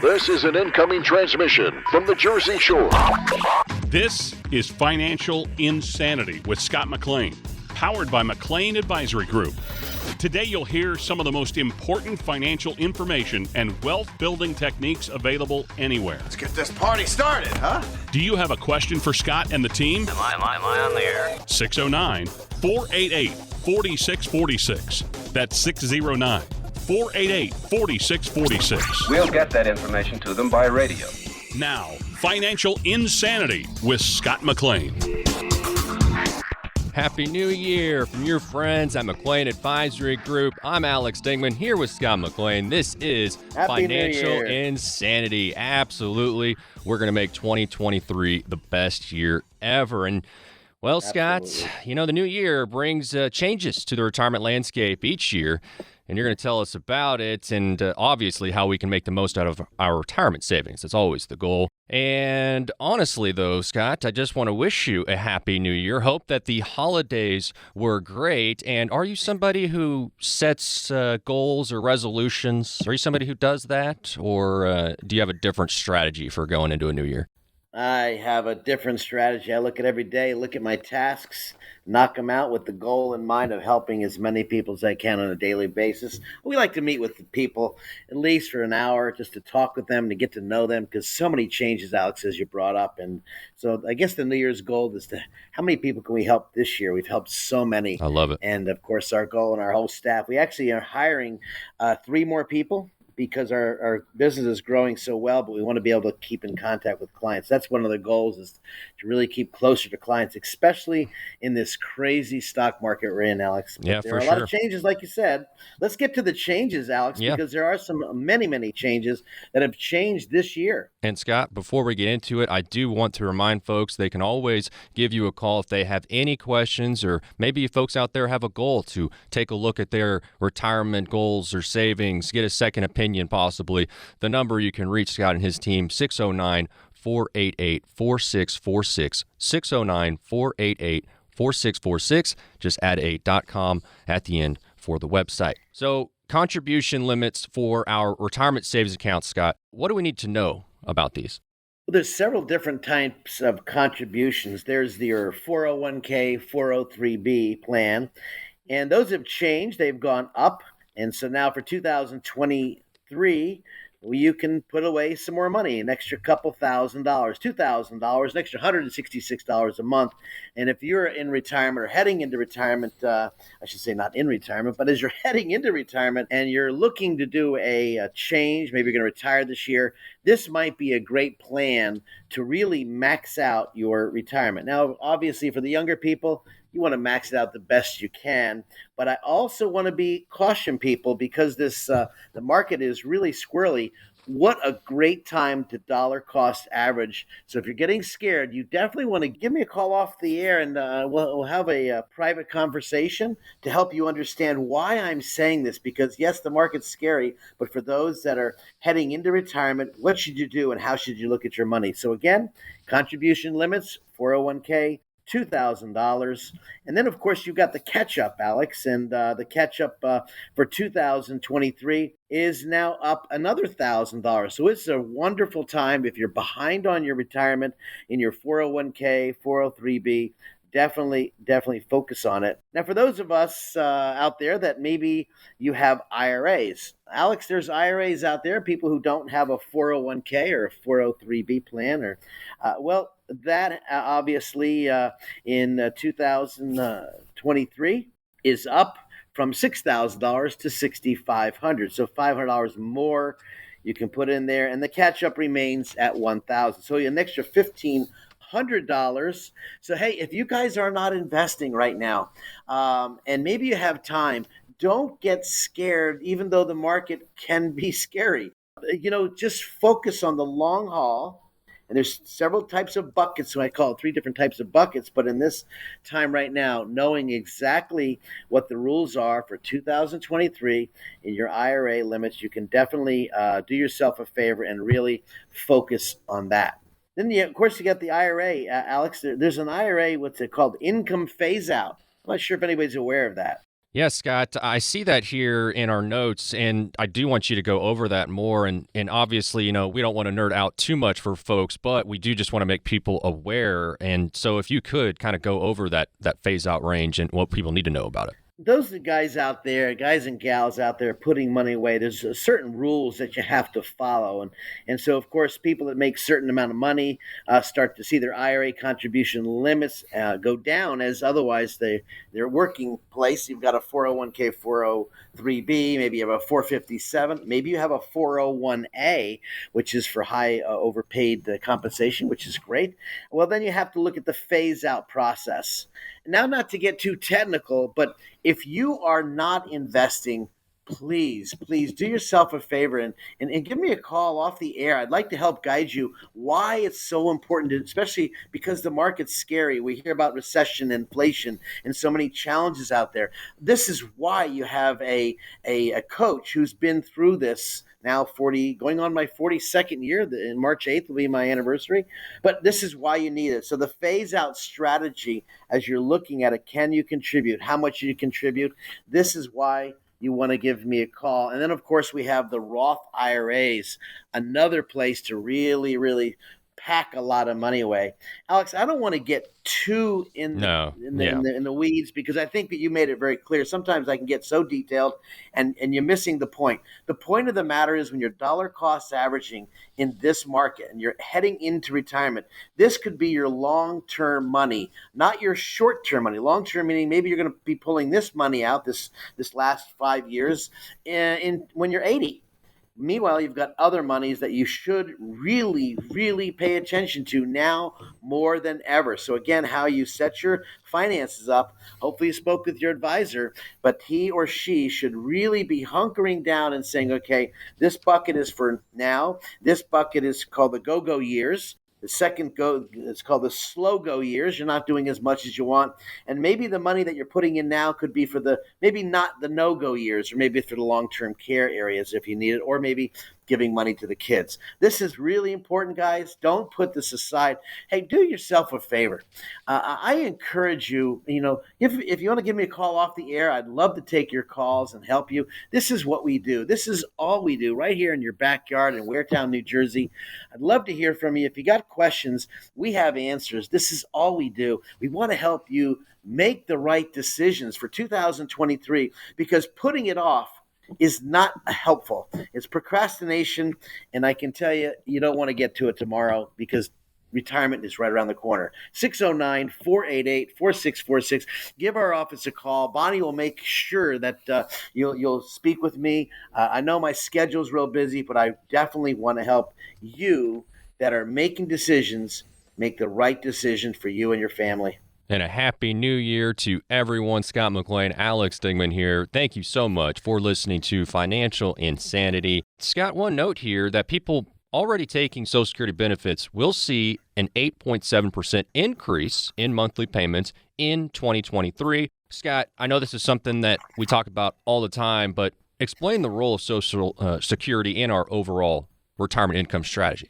This is an incoming transmission from the Jersey Shore. This is Financial Insanity with Scott McLean, powered by McLean Advisory Group. Today you'll hear some of the most important financial information and wealth-building techniques available anywhere. Let's get this party started, huh? Do you have a question for Scott and the team? Am I on the air? 609-488-4646. That's 609-488-4646. We'll get that information to them by radio. Now, Financial Insanity with Scott McLean. Happy New Year from your friends at McLean Advisory Group. I'm Alex Dingman here with Scott McLean. This is Financial Insanity. Absolutely. We're going to make 2023 the best year ever. And, well, Scott, you know, the new year brings changes to the retirement landscape each year. And you're going to tell us about it and obviously how we can make the most out of our retirement savings. That's always the goal. And honestly, though, Scott, I just want to wish you a happy new year. Hope that the holidays were great. And are you somebody who sets goals or resolutions? Are you somebody who does that? Or do you have a different strategy for going into a new year? I have a different strategy. I look at every day, look at my tasks, knock them out with the goal in mind of helping as many people as I can on a daily basis. We like to meet with the people at least for an hour just to talk with them, to get to know them, because so many changes, Alex, as you brought up. And so I guess the New Year's goal is to how many people can we help this year? We've helped so many. I love it. And, of course, our goal and our whole staff, we actually are hiring 3 more people, because our business is growing so well, but we want to be able to keep in contact with clients. That's one of the goals, is to really keep closer to clients, especially in this crazy stock market we're in, Alex. Yeah, there are a lot of changes, like you said. Let's get to the changes, Alex, because there are many changes that have changed this year. And Scott, before we get into it, I do want to remind folks they can always give you a call if they have any questions, or maybe folks out there have a goal to take a look at their retirement goals or savings, get a second opinion possibly. The number you can reach Scott and his team, 609-488-4646, 609-488-4646. Just add a .com at the end for the website. So contribution limits for our retirement savings accounts, Scott, what do we need to know about these? Well, there's several different types of contributions. There's your 401k, 403b plan, and those have changed. They've gone up. And so now for 2023, you can put away some more money, an extra couple $1,000, $2,000, an extra $166 a month. And if you're in retirement or heading into retirement, I should say not in retirement, but as you're heading into retirement and you're looking to do a change, maybe you're going to retire this year, this might be a great plan to really max out your retirement. Now, obviously, for the younger people, you want to max it out the best you can. But I also want to caution people, because the market is really squirrely. What a great time to dollar cost average. So if you're getting scared, you definitely want to give me a call off the air, and we'll have a private conversation to help you understand why I'm saying this. Because yes, the market's scary, but for those that are heading into retirement, what should you do and how should you look at your money? So again, contribution limits, 401k, $2,000. And then, of course, you've got the catch-up, Alex. And the catch-up for 2023 is now up another $1,000. So it's a wonderful time if you're behind on your retirement in your 401k, 403b. Definitely focus on it. Now, for those of us out there that maybe you have IRAs, Alex, there's IRAs out there, people who don't have a 401k or a 403b plan, or that obviously in 2023 is up from $6,000 to $6,500. So $500 more you can put in there, and the catch-up remains at $1,000. So an extra $1,500. So, hey, if you guys are not investing right now, and maybe you have time, don't get scared, even though the market can be scary. Just focus on the long haul. And there's several types of buckets, so I call it 3 different types of buckets. But in this time right now, knowing exactly what the rules are for 2023 in your IRA limits, you can definitely do yourself a favor and really focus on that. Then, of course, you got the IRA, Alex. There's an IRA, what's it called? Income phase out. I'm not sure if anybody's aware of that. Yeah, Scott, I see that here in our notes, and I do want you to go over that more. And obviously, we don't want to nerd out too much for folks, but we do just want to make people aware. And so if you could kind of go over that phase out range and what people need to know about it. Those are the guys out there, guys and gals out there putting money away. There's certain rules that you have to follow, and so of course people that make certain amount of money start to see their IRA contribution limits go down, as otherwise their working place. You've got a 401k, 403b, maybe you have a 457, maybe you have a 401a, which is for high overpaid compensation, which is great. Well, then you have to look at the phase out process. Now, not to get too technical, but if you are not investing, please do yourself a favor and give me a call off the air. I'd like to help guide you why it's so important, especially because the market's scary. We hear about recession, inflation, and so many challenges out there. This is why you have a coach who's been through this now going on my 42nd year. In March 8th will be my anniversary. But this is why you need it. So the phase out strategy, as you're looking at it, can you contribute? How much you contribute? This is why you want to give me a call. And then, of course, we have the Roth IRAs, another place to really, really pack a lot of money away. Alex, I don't want to get too in the weeds, because I think that you made it very clear. Sometimes I can get so detailed and you're missing the point. The point of the matter is, when you're dollar cost averaging in this market and you're heading into retirement, this could be your long-term money, not your short-term money. Long-term meaning maybe you're going to be pulling this money out this last 5 years when you're 80. Meanwhile, you've got other monies that you should really, really pay attention to now more than ever. So again, how you set your finances up, hopefully you spoke with your advisor, but he or she should really be hunkering down and saying, okay, this bucket is for now. This bucket is called the go-go years. The second it's called the slow go years. You're not doing as much as you want. And maybe the money that you're putting in now could be for maybe not the no-go years, or maybe for the long-term care areas if you need it, or maybe giving money to the kids. This is really important, guys. Don't put this aside. Hey, do yourself a favor. I encourage you, if you want to give me a call off the air, I'd love to take your calls and help you. This is what we do. This is all we do right here in your backyard in Waretown, New Jersey. I'd love to hear from you. If you got questions, we have answers. This is all we do. We want to help you make the right decisions for 2023, because putting it off is not helpful. It's procrastination, and I can tell you, you don't want to get to it tomorrow, because retirement is right around the corner. 609-488-4646. Give our office a call. Bonnie will make sure that you'll speak with me. I know my schedule's real busy, but I definitely want to help you that are making decisions make the right decision for you and your family. And a happy new year to everyone. Scott McLean, Alex Stigman here. Thank you so much for listening to Financial Insanity. Scott, one note here that people already taking Social Security benefits will see an 8.7% increase in monthly payments in 2023. Scott, I know this is something that we talk about all the time, but explain the role of Social Security in our overall retirement income strategy.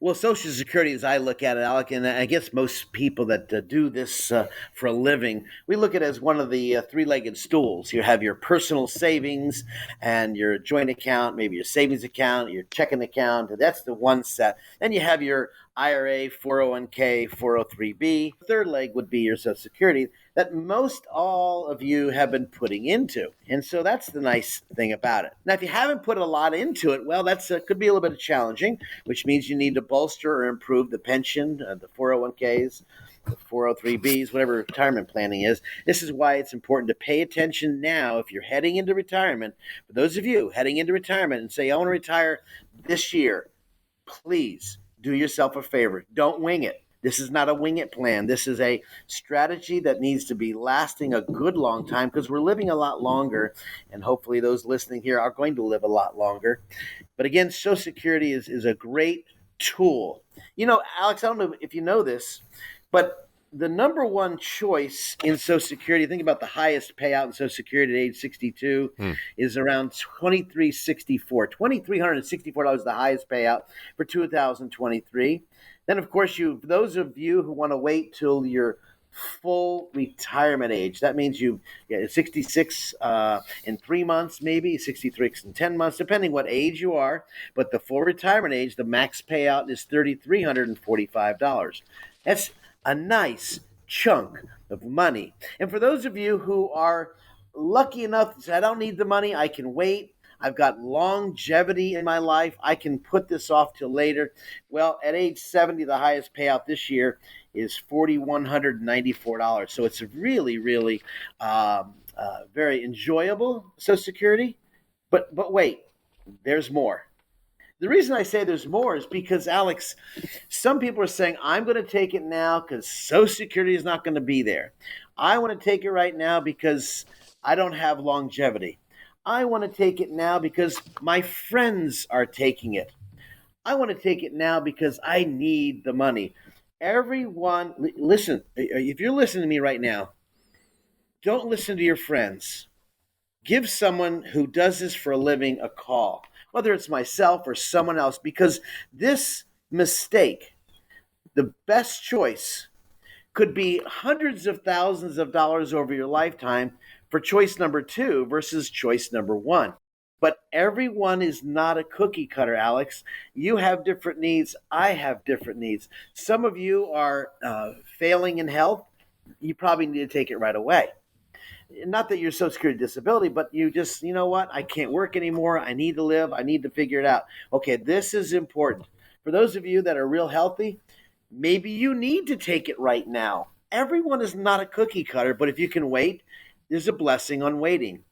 Well, Social Security, as I look at it, Alec, and I guess most people that do this for a living, we look at it as one of the three-legged stools. You have your personal savings and your joint account, maybe your savings account, your checking account. That's the one set. Then you have your IRA, 401k, 403b. The third leg would be your Social Security that most all of you have been putting into. And so that's the nice thing about it. Now, if you haven't put a lot into it, well, that's could be a little bit challenging, which means you need to bolster or improve the pension, the 401ks, the 403bs, whatever retirement planning is. This is why it's important to pay attention now if you're heading into retirement. For those of you heading into retirement and say, I want to retire this year, please do yourself a favor. Don't wing it. This is not a wing it plan. This is a strategy that needs to be lasting a good long time, because we're living a lot longer, and hopefully those listening here are going to live a lot longer. But again, Social Security is a great tool. Alex, I don't know if you know this, but the number one choice in Social Security, think about the highest payout in Social Security at age 62, is around $2,364. $2,364 is the highest payout for 2023. Then, of course, those of you who want to wait till you're full retirement age. That means you get 66 in 3 months, maybe 63 in 10 months, depending what age you are. But the full retirement age, the max payout is $3,345. That's a nice chunk of money. And for those of you who are lucky enough to say, I don't need the money, I can wait, I've got longevity in my life, I can put this off till later. Well, at age 70, the highest payout this year is $4,194. So it's a really, really very enjoyable Social Security. But wait, there's more. The reason I say there's more is because, Alex, some people are saying, I'm going to take it now because Social Security is not going to be there. I want to take it right now because I don't have longevity. I want to take it now because my friends are taking it. I want to take it now because I need the money. Everyone, listen, if you're listening to me right now, don't listen to your friends. Give someone who does this for a living a call, whether it's myself or someone else, because this mistake, the best choice, could be hundreds of thousands of dollars over your lifetime for choice number 2 versus choice number 1. But everyone is not a cookie cutter, Alex. You have different needs. I have different needs. Some of you are failing in health. You probably need to take it right away. Not that you're Social Security disability, but you just, you know what? I can't work anymore. I need to live. I need to figure it out. Okay, this is important. For those of you that are real healthy, maybe you need to take it right now. Everyone is not a cookie cutter, but if you can wait, there's a blessing on waiting.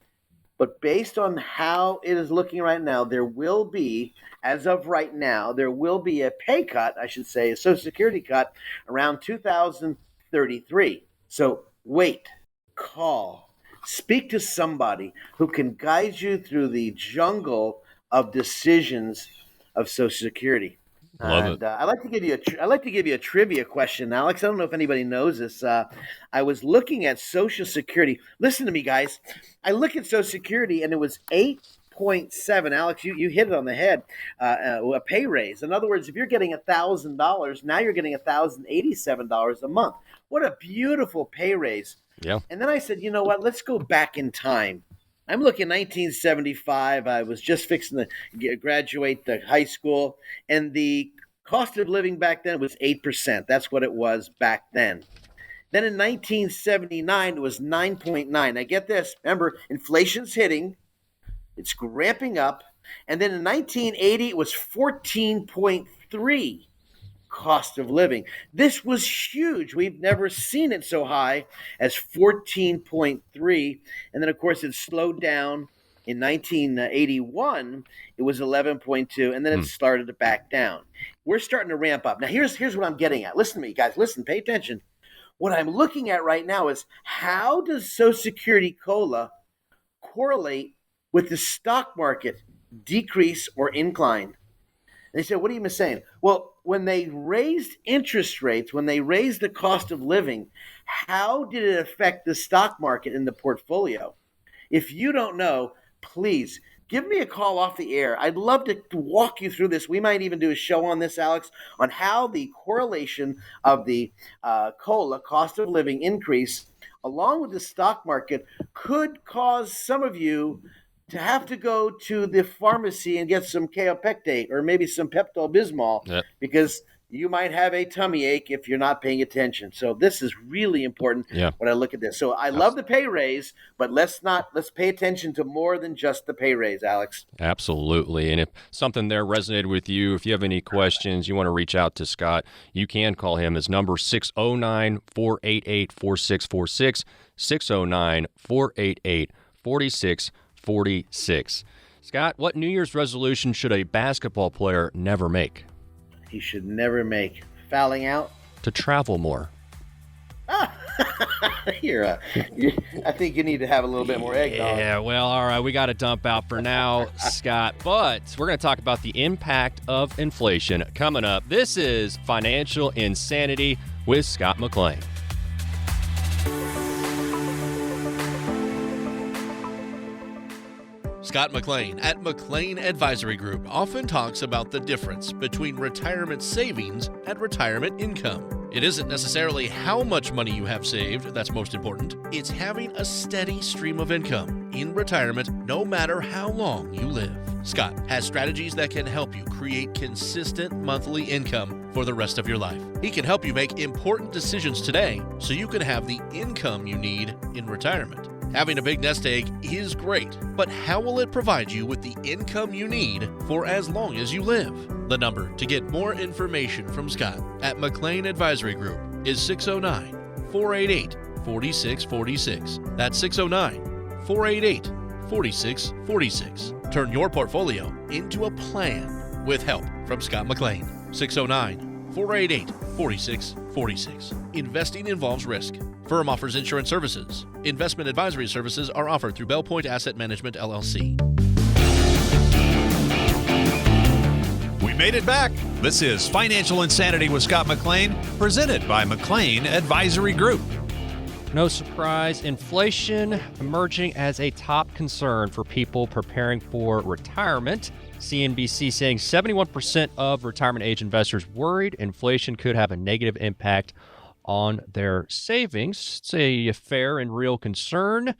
But based on how it is looking right now, there will be, as of right now, there will be a pay cut, I should say, a Social Security cut around 2033. So wait, call. Speak to somebody who can guide you through the jungle of decisions of Social Security. Love it. I'd like to give you a trivia question, Alex. I don't know if anybody knows this. I was looking at Social Security. Listen to me, guys. I look at Social Security, and it was 8.7. Alex, you hit it on the head. A pay raise. In other words, if you're getting $1,000, now you're getting $1,087 a month. What a beautiful pay raise. Yeah. And then I said, you know what? Let's go back in time. I'm looking 1975. I was just fixing to graduate the high school, and the cost of living back then was 8%. That's what it was back then. Then in 1979, it was 9.9. Now get this. Remember, inflation's hitting. It's ramping up. And then in 1980, it was 14.3. cost of living. This was huge. We've never seen it so high as 14.3. And then, of course, it slowed down. In 1981, it was 11.2, and then it started to back down. We're starting to ramp up. Now, here's what I'm getting at. Listen to me, guys. Listen, pay attention. What I'm looking at right now is how does Social Security COLA correlate with the stock market decrease or incline? They said, what are you saying? Well, when they raised interest rates, when they raised the cost of living, how did it affect the stock market in the portfolio? If you don't know, please give me a call off the air. I'd love to walk you through this. We might even do a show on this, Alex, on how the correlation of the COLA, cost of living increase, along with the stock market, could cause some of you to have to go to the pharmacy and get some kaopectate or maybe some Pepto-Bismol because you might have a tummy ache if you're not paying attention. So this is really important when I look at this. So I love the pay raise, but let's pay attention to more than just the pay raise, Alex. Absolutely. And if something there resonated with you, if you have any questions, you want to reach out to Scott, you can call him. His number 609-488-4646, 609-488-4646. Scott, what New Year's resolution should a basketball player never make? He should never make fouling out. To travel more. I think you need to have a little bit more eggnog. Yeah, well, all right, we got to dump out for now, Scott. But we're going to talk about the impact of inflation coming up. This is Financial Insanity with Scott McLean. Scott McLean at McLean Advisory Group often talks about the difference between retirement savings and retirement income. It isn't necessarily how much money you have saved that's most important. It's having a steady stream of income in retirement, no matter how long you live. Scott has strategies that can help you create consistent monthly income for the rest of your life. He can help you make important decisions today so you can have the income you need in retirement. Having a big nest egg is great, but how will it provide you with the income you need for as long as you live? The number to get more information from Scott at McLean Advisory Group is 609-488-4646. That's 609-488-4646. Turn your portfolio into a plan with help from Scott McLean. 609-488-4646. Investing involves risk. Firm offers insurance services. Investment advisory services are offered through Bell Point Asset Management, LLC. We made it back. This is Financial Insanity with Scott McLean, presented by McLean Advisory Group. No surprise, inflation emerging as a top concern for people preparing for retirement. CNBC saying 71% of retirement age investors worried inflation could have a negative impact on their savings. It's a fair and real concern.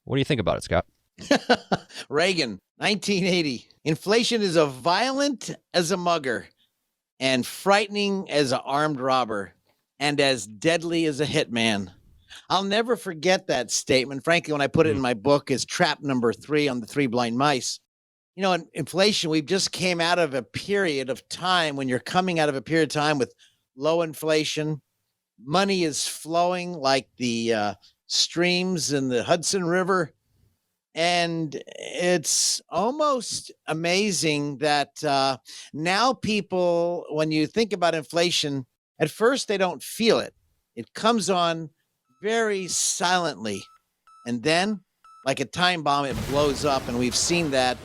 What do you think about it, Scott? Reagan, 1980. Inflation is as violent as a mugger and frightening as an armed robber and as deadly as a hitman. I'll never forget that statement. Frankly, when I put it in my book as trap number 3 on the 3 blind mice. You know, in inflation, we've just came out of a period of time when you're coming out of a period of time with low inflation. Money is flowing like the streams in the Hudson River. And it's almost amazing that now people, when you think about inflation, at first they don't feel it. It comes on very silently. And then, like a time bomb, it blows up. And we've seen that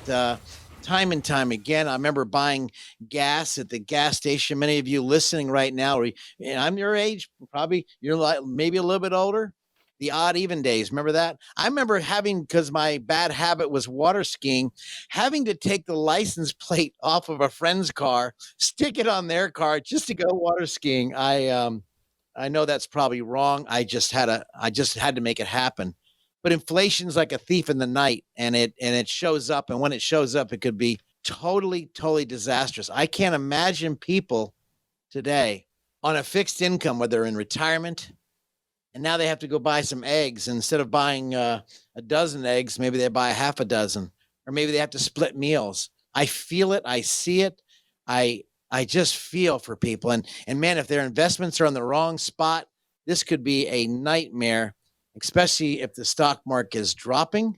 time and time again. I remember buying gas at the gas station. Many of you listening right now, I'm your age, probably you're like maybe a little bit older. The odd even days. Remember that? I remember having, because my bad habit was water skiing, having to take the license plate off of a friend's car, stick it on their car just to go water skiing. I know that's probably wrong. I just had to make it happen. But inflation's like a thief in the night, and it shows up. And when it shows up, it could be totally, totally disastrous. I can't imagine people today on a fixed income, whether they're in retirement, and now they have to go buy some eggs. Instead of buying a dozen eggs, maybe they buy half a dozen, or maybe they have to split meals. I feel it. I see it. I just feel for people. And man, if their investments are on the wrong spot, this could be a nightmare, especially if the stock market is dropping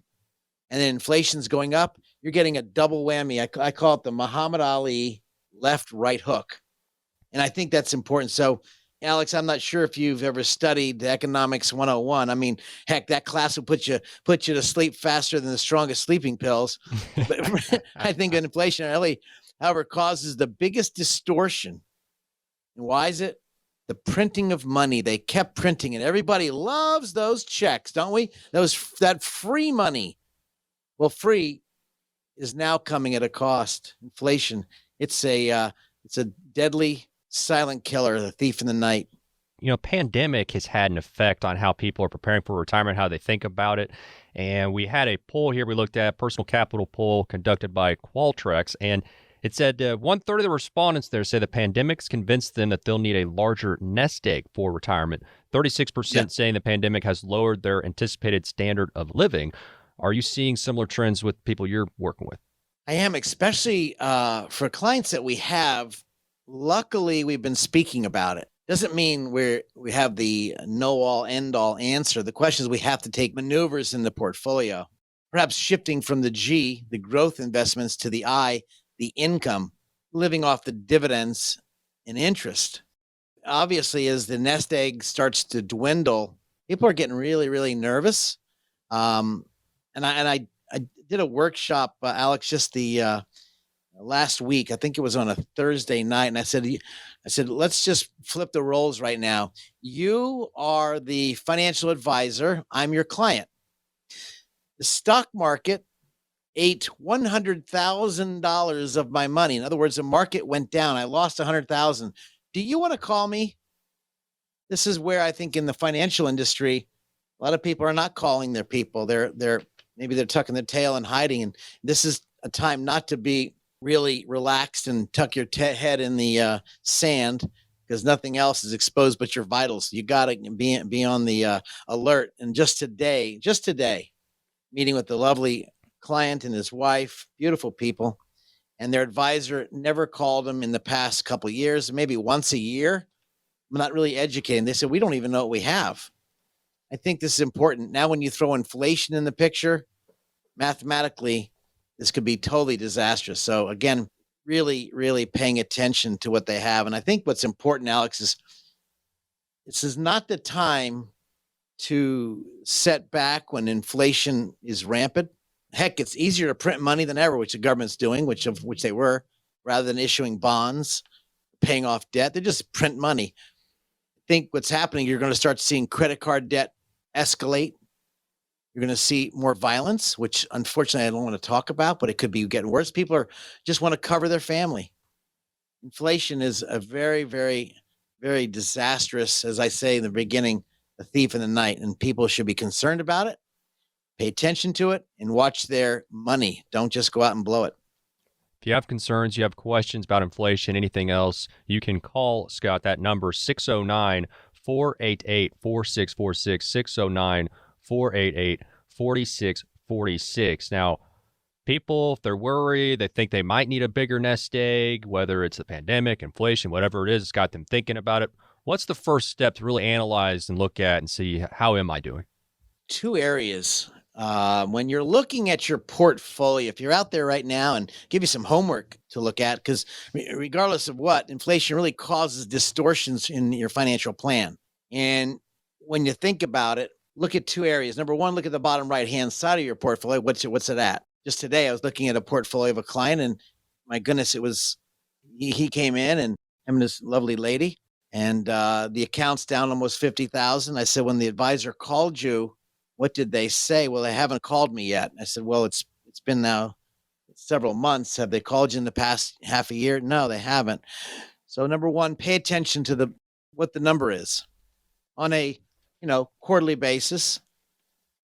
and then inflation's going up. You're getting a double whammy. I call it the Muhammad Ali left-right hook. And I think that's important. So, Alex, I'm not sure if you've ever studied Economics 101. I mean, heck, that class will put you to sleep faster than the strongest sleeping pills. But I think inflation really, however, causes the biggest distortion. And why is it? The printing of money. They kept printing, and everybody loves those checks, don't we? That free money. Well, free is now coming at a cost. Inflation. It's a deadly silent killer, the thief in the night. You know, pandemic has had an effect on how people are preparing for retirement, how they think about it. And we had a poll here we looked at, personal capital poll conducted by Qualtrics, and it said 1/3 of the respondents there say the pandemic's convinced them that they'll need a larger nest egg for retirement. 36% saying the pandemic has lowered their anticipated standard of living. Are you seeing similar trends with people you're working with? I am, especially for clients that we have. Luckily, we've been speaking about it. Doesn't mean we have the know-all, end-all answer. The question is we have to take maneuvers in the portfolio, perhaps shifting from the G, the growth investments, to the I, the income, living off the dividends and interest. Obviously, as the nest egg starts to dwindle, people are getting really, really nervous. And I did a workshop, Alex, just the last week. I think it was on a Thursday night, and I said, let's just flip the roles right now. You are the financial advisor. I'm your client. The stock market ate $100,000 of my money. In other words, the market went down. I lost $100,000. Do you want to call me? this is where I think in the financial industry, a lot of people are not calling their people. Maybe they're tucking their tail and hiding. And this is a time not to be really relaxed and tuck your head in the sand, because nothing else is exposed but your vitals. You got to be on the alert. And just today, meeting with the lovely client and his wife, beautiful people, and their advisor never called them in the past couple of years, maybe once a year. I'm not really educating. They said, we don't even know what we have. I think this is important. Now, when you throw inflation in the picture, mathematically, this could be totally disastrous. So again, really, really paying attention to what they have. And I think what's important, Alex, is this is not the time to set back when inflation is rampant. Heck, it's easier to print money than ever, which the government's doing, which they were, rather than issuing bonds, paying off debt. They just print money. I think what's happening, you're going to start seeing credit card debt escalate. You're going to see more violence, which unfortunately I don't want to talk about, but it could be getting worse. People just want to cover their family. Inflation is a very, very, very disastrous, as I say in the beginning, a thief in the night, and people should be concerned about it, pay attention to it, and watch their money. Don't just go out and blow it. If you have concerns, you have questions about inflation, anything else, you can call Scott. That number, 609-488-4646, 609-488-4646. Now, people, if they're worried, they think they might need a bigger nest egg, whether it's the pandemic, inflation, whatever it is, it's got them thinking about it. What's the first step to really analyze and look at and see, how am I doing? Two areas. When you're looking at your portfolio, if you're out there right now, and give you some homework to look at, because regardless of what, inflation really causes distortions in your financial plan. And when you think about it, look at two areas. Number one, look at the bottom right-hand side of your portfolio. What's it at? Just today, I was looking at a portfolio of a client, and my goodness, he came in, and him and this lovely lady, and the account's down almost $50,000. I said, when the advisor called you, what did they say? Well, they haven't called me yet. I said, well, it's been now several months. Have they called you in the past half a year? No, they haven't. So number one, pay attention to what the number is on a quarterly basis.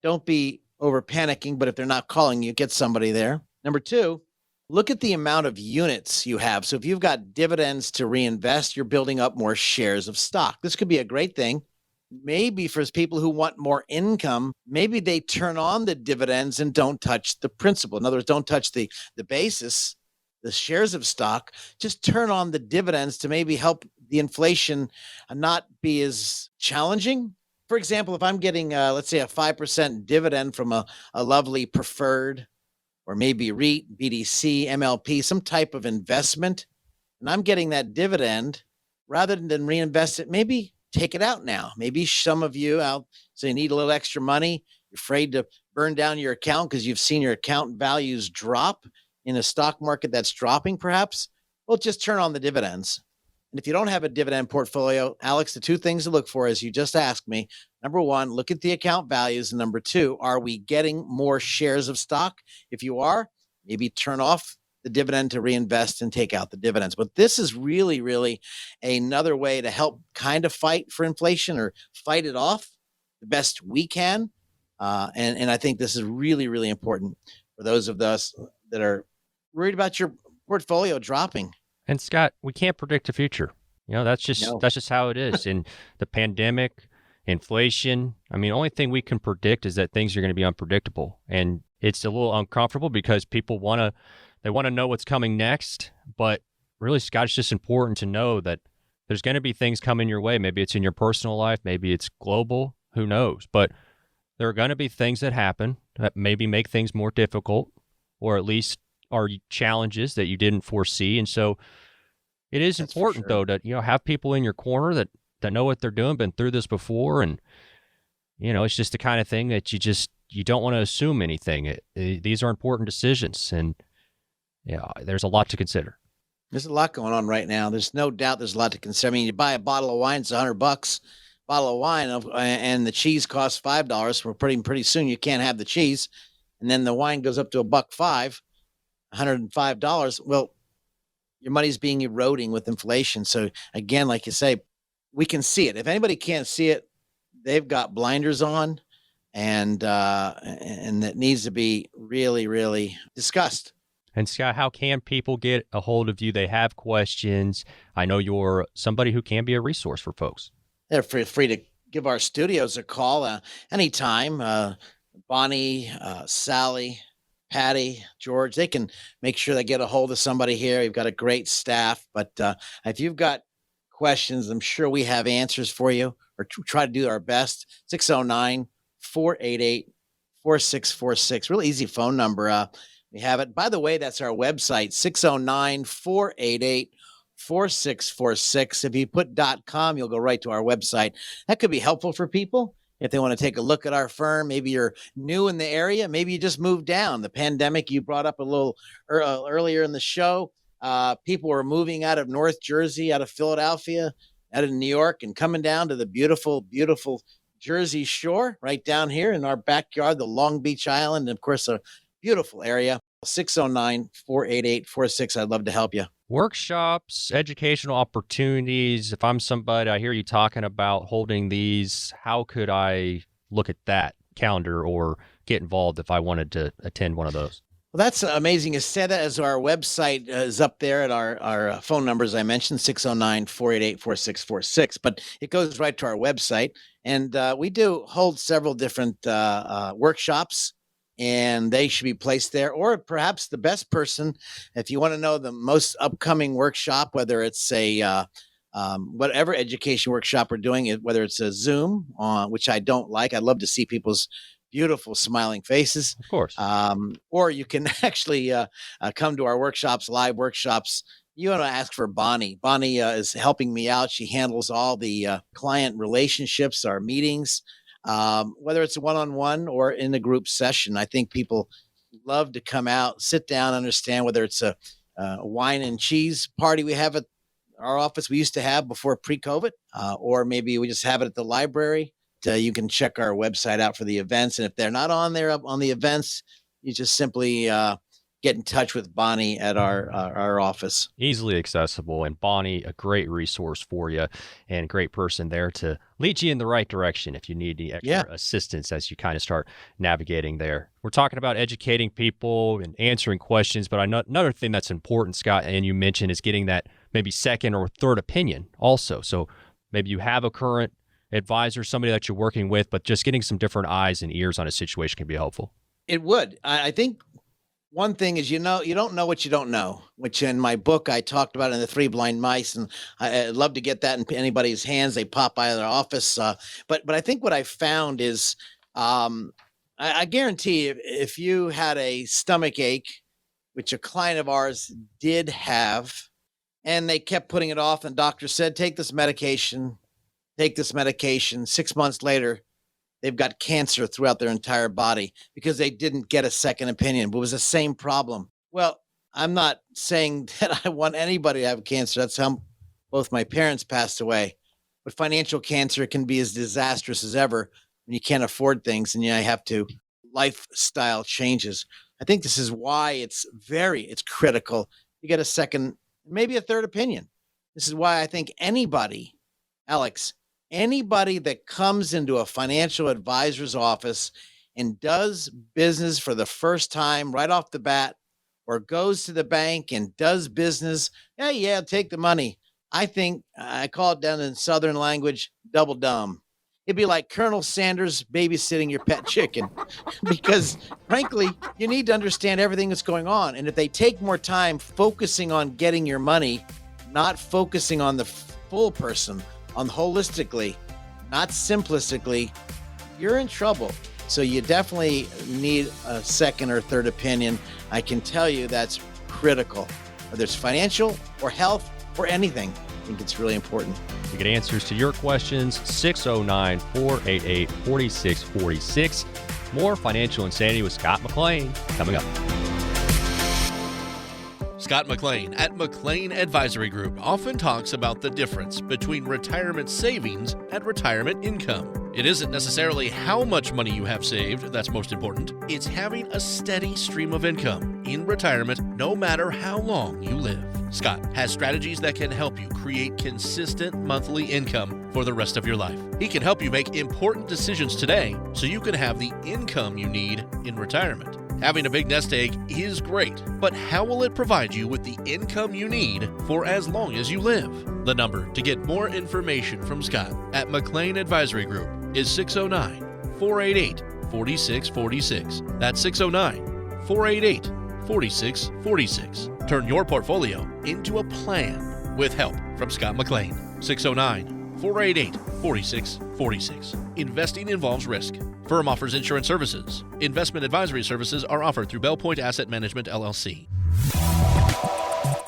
Don't be over panicking, but if they're not calling you, get somebody there. Number two, look at the amount of units you have. So if you've got dividends to reinvest, you're building up more shares of stock. This could be a great thing. Maybe for people who want more income, maybe they turn on the dividends and don't touch the principal. In other words, don't touch the basis, the shares of stock. Just turn on the dividends to maybe help the inflation not be as challenging. For example, if I'm getting, let's say, a 5% dividend from a lovely preferred, or maybe REIT, BDC, MLP, some type of investment, and I'm getting that dividend, rather than reinvest it, maybe take it out now. Maybe some of you out, so you need a little extra money, you're afraid to burn down your account because you've seen your account values drop in a stock market that's dropping perhaps. Well, just turn on the dividends. And if you don't have a dividend portfolio, Alex, the two things to look for, as you just asked me, number one, look at the account values. And number two, are we getting more shares of stock? If you are, maybe turn off the dividend to reinvest and take out the dividends. But this is really, really another way to help kind of fight for inflation, or fight it off the best we can. And I think this is really, really important for those of us that are worried about your portfolio dropping. And Scott, we can't predict the future. That's just how it is. In the pandemic, inflation, the only thing we can predict is that things are going to be unpredictable. And it's a little uncomfortable because people want to know what's coming next. But really, Scott, it's just important to know that there's going to be things coming your way. Maybe it's in your personal life. Maybe it's global. Who knows? But there are going to be things that happen that maybe make things more difficult, or at least are challenges that you didn't foresee. And so it is important, though, to have people in your corner that know what they're doing, been through this before. And, it's just the kind of thing that you don't want to assume anything. These are important decisions. And there's a lot to consider. There's a lot going on right now. There's no doubt there's a lot to consider. You buy a bottle of wine, it's $100. Bottle of wine, and the cheese costs $5. We're pretty soon you can't have the cheese, and then the wine goes up to $1.05, $105. Well, your money's being eroding with inflation. So again, like you say, we can see it. If anybody can't see it, they've got blinders on, and that needs to be really, really discussed. And Scott, how can people get a hold of you? They have questions. I know you're somebody who can be a resource for folks. They're free to give our studios a call anytime. Bonnie, Sally, Patty, George, they can make sure they get a hold of somebody here. We've got a great staff. But if you've got questions, I'm sure we have answers for you, or try to do our best. 609-488-4646. Real easy phone number. We have it. By the way, that's our website, 609-488-4646. If you put .com, you'll go right to our website. That could be helpful for people if they want to take a look at our firm. Maybe you're new in the area. Maybe you just moved down. The pandemic you brought up a little earlier in the show. People were moving out of North Jersey, out of Philadelphia, out of New York, and coming down to the beautiful, beautiful Jersey Shore right down here in our backyard, the Long Beach Island, and of course, a beautiful area. 609-488-46. I'd love to help you. Workshops, educational opportunities. If I'm somebody, I hear you talking about holding these. How could I look at that calendar or get involved if I wanted to attend one of those? Well, that's amazing. You said that, as our website is up there at our phone numbers I mentioned, 609-488-4646. But it goes right to our website. And we do hold several different workshops, and they should be placed there. Or perhaps the best person, if you want to know the most upcoming workshop, whether it's a whatever education workshop we're doing, whether it's a Zoom, which I don't like. I'd love to see people's beautiful smiling faces. Of course. Or you can actually come to our workshops, live workshops. You want to ask for Bonnie. Bonnie is helping me out. She handles all the client relationships, our meetings, whether it's a one-on-one or in a group session. I think people love to come out, sit down, understand whether it's a wine and cheese party we have at our office we used to have before pre-COVID, or maybe we just have it at the library. You can check our website out for the events. And if they're not on there on the events, you just simply get in touch with Bonnie at our office. Easily accessible. And Bonnie, a great resource for you and great person there to lead you in the right direction if you need any extra assistance as you kind of start navigating there. We're talking about educating people and answering questions, but another thing that's important, Scott, and you mentioned, is getting that maybe second or third opinion also. So maybe you have a current advisor, somebody that you're working with, but just getting some different eyes and ears on a situation can be helpful. It would. I think one thing is, you don't know what you don't know, which in my book I talked about in The Three Blind Mice, and I'd love to get that in anybody's hands. They pop by their office. But I think what I found is, I guarantee if you had a stomach ache, which a client of ours did have, and they kept putting it off, and the doctor said, take this medication. 6 months later, they've got cancer throughout their entire body because they didn't get a second opinion, but it was the same problem. Well, I'm not saying that I want anybody to have cancer. That's how both my parents passed away. But financial cancer can be as disastrous as ever when you can't afford things and you have to lifestyle changes. I think this is why it's critical. You get a second, maybe a third opinion. This is why I think anybody that comes into a financial advisor's office and does business for the first time right off the bat, or goes to the bank and does business, take the money. I think, I call it down in Southern language, double dumb. It'd be like Colonel Sanders babysitting your pet chicken because, frankly, you need to understand everything that's going on. And if they take more time focusing on getting your money, not focusing on the full person, on holistically, not simplistically, you're in trouble. So you definitely need a second or third opinion. I can tell you that's critical, whether it's financial or health or anything. I think it's really important. To get answers to your questions, 609-488-4646. More Financial Insanity with Scott McLean coming up. Scott McLean at McLean Advisory Group often talks about the difference between retirement savings and retirement income. It isn't necessarily how much money you have saved that's most important. It's having a steady stream of income in retirement no matter how long you live. Scott has strategies that can help you create consistent monthly income for the rest of your life. He can help you make important decisions today so you can have the income you need in retirement. Having a big nest egg is great, but how will it provide you with the income you need for as long as you live? The number to get more information from Scott at McLean Advisory Group is 609-488-4646. That's 609-488-4646. Turn your portfolio into a plan with help from Scott McLean. 609-488-4646. Investing involves risk. Firm offers insurance services. Investment advisory services are offered through Bell Point Asset Management, LLC.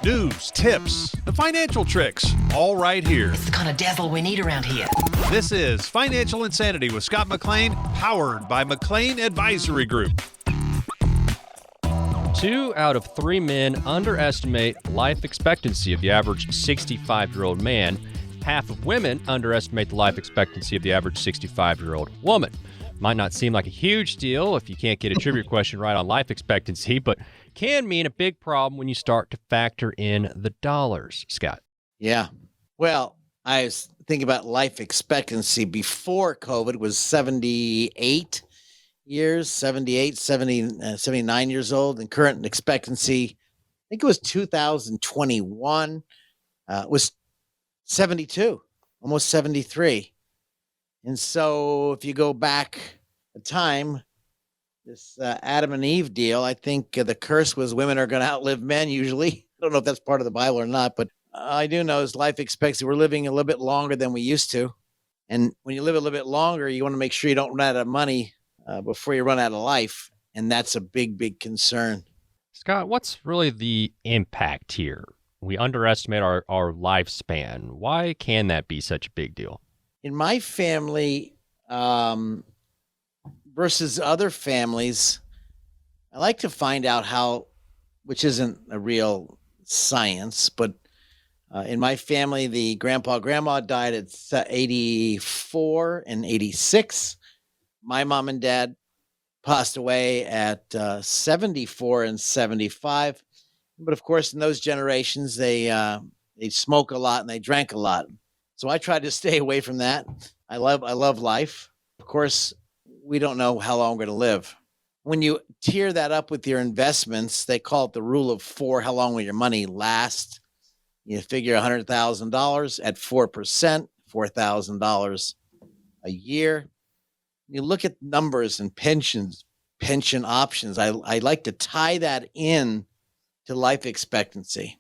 News, tips, the financial tricks, all right here. It's the kind of dazzle we need around here. This is Financial Insanity with Scott McLean, powered by McLean Advisory Group. 2 out of 3 men underestimate life expectancy of the average 65-year-old man. Half of women underestimate the life expectancy of the average 65-year-old woman. Might not seem like a huge deal if you can't get a trivia question right on life expectancy, but can mean a big problem when you start to factor in the dollars, Scott. Yeah. Well, I was thinking about life expectancy before COVID was 78 years, 79 years old, and current expectancy, I think it was 2021, was 72, almost 73. And so if you go back a time, this Adam and Eve deal, I think the curse was women are going to outlive men usually. I don't know if that's part of the Bible or not, but I do know is life expectancy. We're living a little bit longer than we used to. And when you live a little bit longer, you want to make sure you don't run out of money before you run out of life. And that's a big, big concern. Scott, what's really the impact here? We underestimate our lifespan. Why can that be such a big deal? In my family versus other families, I like to find out how, which isn't a real science, but in my family, the grandma died at 84 and 86. My mom and dad passed away at 74 and 75. But of course, in those generations, they smoke a lot and they drank a lot. So I tried to stay away from that. I love life. Of course, we don't know how long we're going to live. When you tier that up with your investments, they call it the rule of 4. How long will your money last? You figure $100,000 at 4%, $4,000 a year. You look at numbers and pension options. I like to tie that in to life expectancy.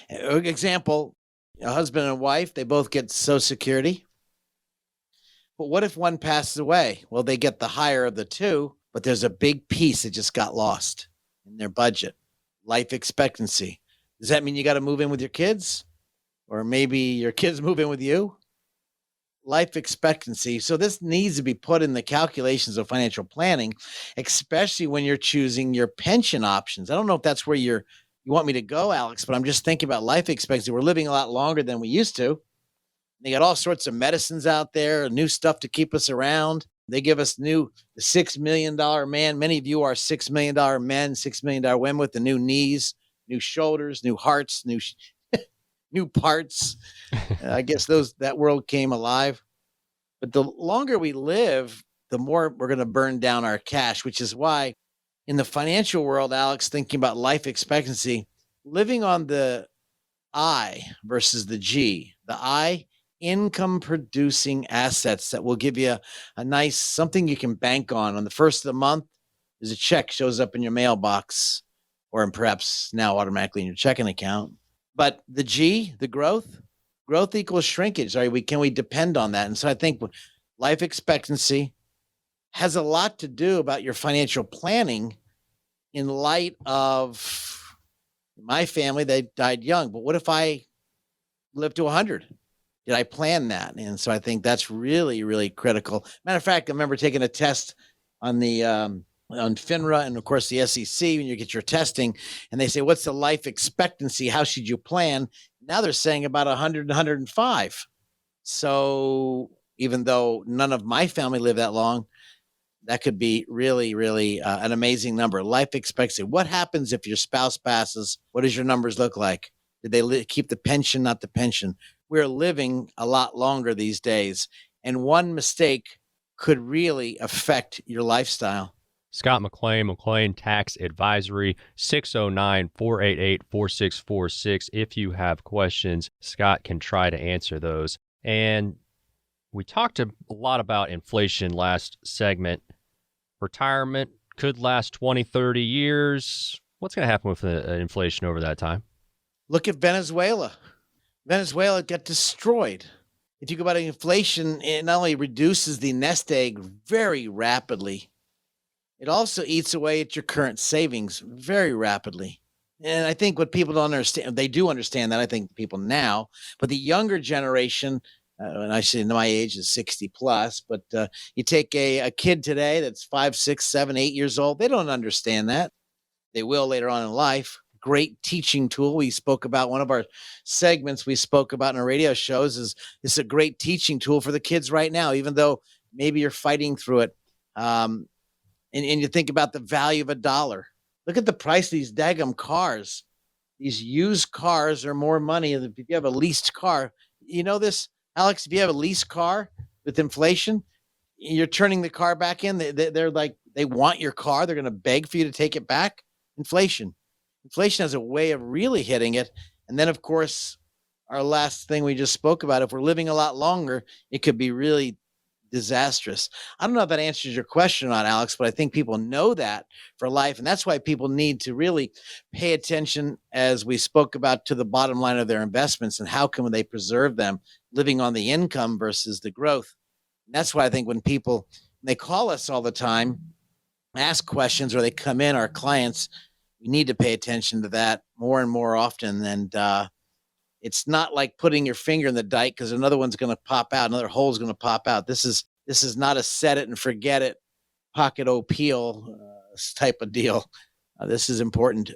Example, a husband and wife, they both get Social Security. But what if one passes away? Well, they get the higher of the two, but there's a big piece that just got lost in their budget. Life expectancy. Does that mean you got to move in with your kids? Or maybe your kids move in with you? Life expectancy. So this needs to be put in the calculations of financial planning, especially when you're choosing your pension options. I don't know if that's where you want me to go, Alex, but I'm just thinking about life expectancy. We're living a lot longer than we used to. They got all sorts of medicines out there, new stuff to keep us around. They give us the $6 million man. Many of you are $6 million men, $6 million women with the new knees, new shoulders, new hearts, new parts. I guess that world came alive. But the longer we live, the more we're going to burn down our cash, which is why in the financial world, Alex, thinking about life expectancy, living on the I versus the G. The I, income producing assets that will give you a nice something you can bank on. On the first of the month, there's a check shows up in your mailbox, or perhaps now automatically in your checking account. But the G, the growth equals shrinkage. Can we depend on that? And so I think life expectancy has a lot to do about your financial planning in light of my family. They died young, but what if I live to 100? Did I plan that? And so I think that's really, really critical. Matter of fact, I remember taking a test on the on FINRA and, of course, the SEC when you get your testing, and they say, what's the life expectancy? How should you plan? Now they're saying about 100, 105. So even though none of my family lived that long, that could be really, really an amazing number. Life expectancy. What happens if your spouse passes? What does your numbers look like? Did they keep the pension, not the pension? We're living a lot longer these days, and one mistake could really affect your lifestyle. Scott McLean, McLean Tax Advisory, 609-488-4646. If you have questions, Scott can try to answer those. And we talked a lot about inflation last segment. Retirement could last 20, 30 years. What's going to happen with inflation over that time? Look at Venezuela. Venezuela got destroyed. If you go about inflation, it not only reduces the nest egg very rapidly, it also eats away at your current savings very rapidly. And I think what people don't understand, they do understand that, I think people now, but the younger generation, and I say my age is 60 plus, but you take a kid today that's 5, 6, 7, 8 years old, they don't understand that. They will later on in life. Great teaching tool. We spoke about one of our segments we spoke about in our radio shows is it's a great teaching tool for the kids right now, even though maybe you're fighting through it. And you think about the value of $1. Look at the price of these daggum cars. These used cars are more money than if you have a leased car. You know this, Alex, if you have a leased car with inflation, you're turning the car back in. They're like, they want your car. They're going to beg for you to take it back. Inflation has a way of really hitting it. And then, of course, our last thing we just spoke about, if we're living a lot longer, it could be really disastrous. I don't know if that answers your question or not, Alex, but I think people know that for life. And that's why people need to really pay attention, as we spoke about, to the bottom line of their investments and how can they preserve them, living on the income versus the growth. And that's why I think when people, they call us all the time, ask questions, or they come in, our clients, we need to pay attention to that more and more often. And it's not like putting your finger in the dike because another one's going to pop out, another hole's going to pop out. This is not a set it and forget it, pocket peel type of deal. This is important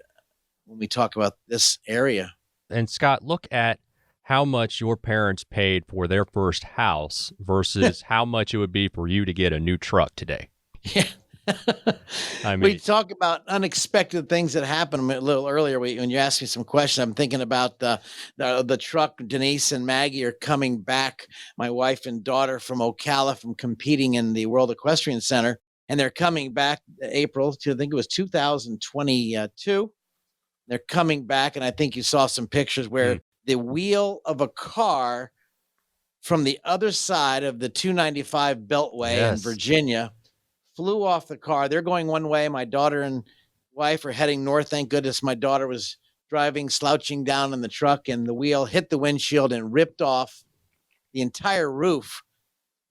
when we talk about this area. And Scott, look at how much your parents paid for their first house versus how much it would be for you to get a new truck today. Yeah. I mean, we talk about unexpected things that happened a little earlier. When you asked me some questions, I'm thinking about the truck. Denise and Maggie are coming back, my wife and daughter, from Ocala from competing in the World Equestrian Center. And they're coming back April to, I think it was 2022. They're coming back. And I think you saw some pictures where the wheel of a car from the other side of the 295 Beltway in Virginia flew off the car. They're going one way. My daughter and wife are heading north. Thank goodness my daughter was driving, slouching down in the truck, and the wheel hit the windshield and ripped off the entire roof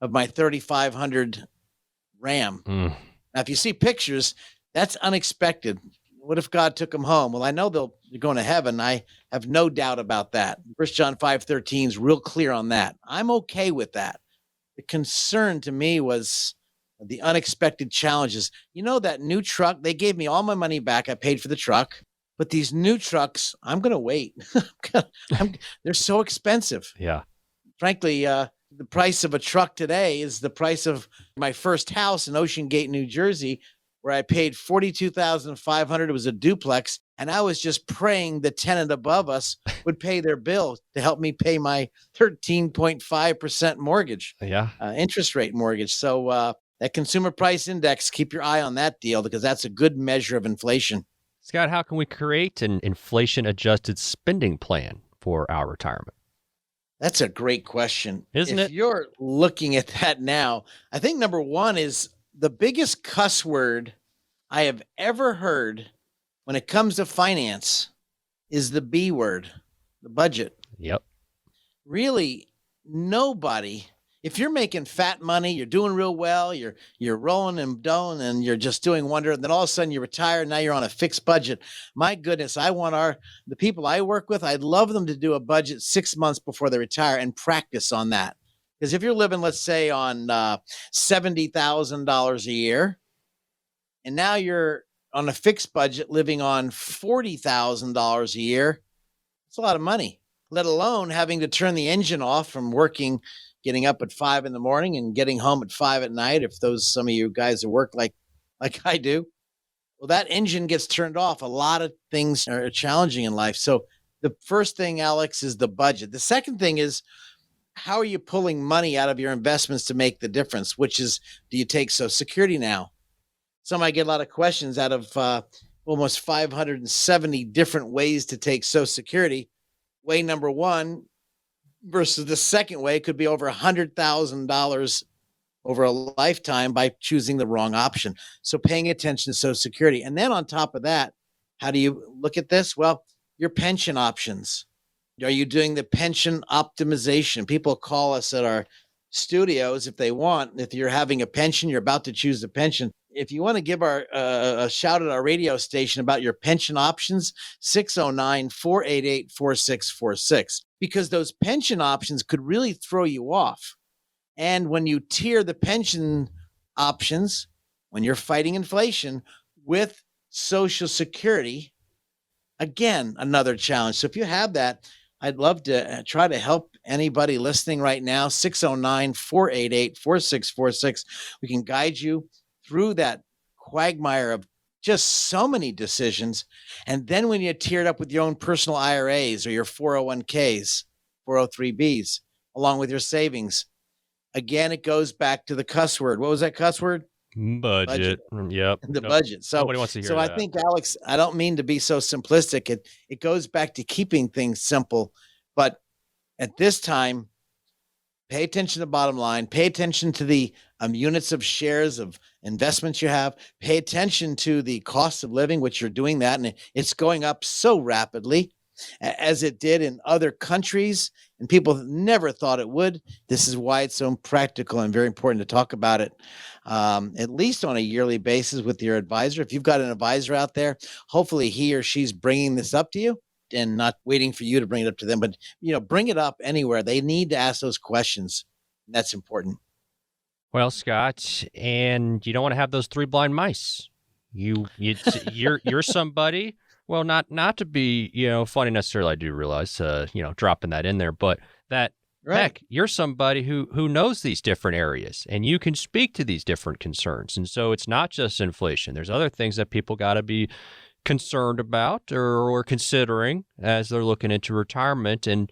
of my 3500 Ram. Now, if you see pictures, that's unexpected. What if God took them home? Well, I know they're going to heaven. I have no doubt about that. 1 John 5:13 is real clear on that. I'm okay with that. The concern to me was the unexpected challenges. You know, that new truck, they gave me all my money back. I paid for the truck, but these new trucks, I'm going to wait. They're so expensive. Yeah. Frankly, the price of a truck today is the price of my first house in Ocean Gate, New Jersey, where I paid $42,500. It was a duplex. And I was just praying the tenant above us would pay their bill to help me pay my 13.5% mortgage, interest rate mortgage. So, that consumer price index, keep your eye on that deal because that's a good measure of inflation. Scott, how can we create an inflation-adjusted spending plan for our retirement? That's a great question. Isn't it? If you're looking at that now, I think number one is the biggest cuss word I have ever heard when it comes to finance is the B word, the budget. Yep. Really, nobody... If you're making fat money, you're doing real well, you're rolling and doing, and you're just doing wonder, and then all of a sudden you retire, and now you're on a fixed budget. My goodness, I want the people I work with, I'd love them to do a budget 6 months before they retire and practice on that. Because if you're living, let's say, on $70,000 a year, and now you're on a fixed budget living on $40,000 a year, it's a lot of money, let alone having to turn the engine off from working, getting up at 5 a.m. and getting home at 5 p.m. If some of you guys that work like I do, well, that engine gets turned off. A lot of things are challenging in life. So The first thing, Alex, is the budget. The second thing is, how are you pulling money out of your investments to make the difference? Which is, do you take Social Security now? Some I get a lot of questions out of almost 570 different ways to take Social Security. Way number one versus the second way could be over $100,000 over a lifetime by choosing the wrong option. So paying attention to Social Security. And then on top of that, how do you look at this? Well, your pension options. Are you doing the pension optimization? People call us at our studios if they want. If you're having a pension, you're about to choose a pension. If you want to give a shout at our radio station about your pension options, 609-488-4646, because those pension options could really throw you off. And when you tier the pension options, when you're fighting inflation with Social Security, again, another challenge. So if you have that, I'd love to try to help anybody listening right now, 609-488-4646. We can guide you through that quagmire of just so many decisions. And then when you tier it up with your own personal IRAs or your 401ks, 403bs, along with your savings, again, it goes back to the cuss word. What was that cuss word? Budget. Yep. The budget. So nobody wants to hear so that. I think, Alex, I don't mean to be so simplistic. It goes back to keeping things simple. But at this time, pay attention to the bottom line. Pay attention to the units of shares of investments you have. Pay attention to the cost of living, which you're doing that. And it's going up so rapidly as it did in other countries. And people never thought it would. This is why it's so practical and very important to talk about it, at least on a yearly basis with your advisor. If you've got an advisor out there, hopefully he or she's bringing this up to you and not waiting for you to bring it up to them, but bring it up anywhere. They need to ask those questions. That's important. Well, Scott, and you don't want to have those three blind mice. You're somebody. Well, not to be funny necessarily. I do realize dropping that in there, but that right. Heck, you're somebody who knows these different areas, and you can speak to these different concerns. And so it's not just inflation. There's other things that people got to be concerned about or considering as they're looking into retirement. And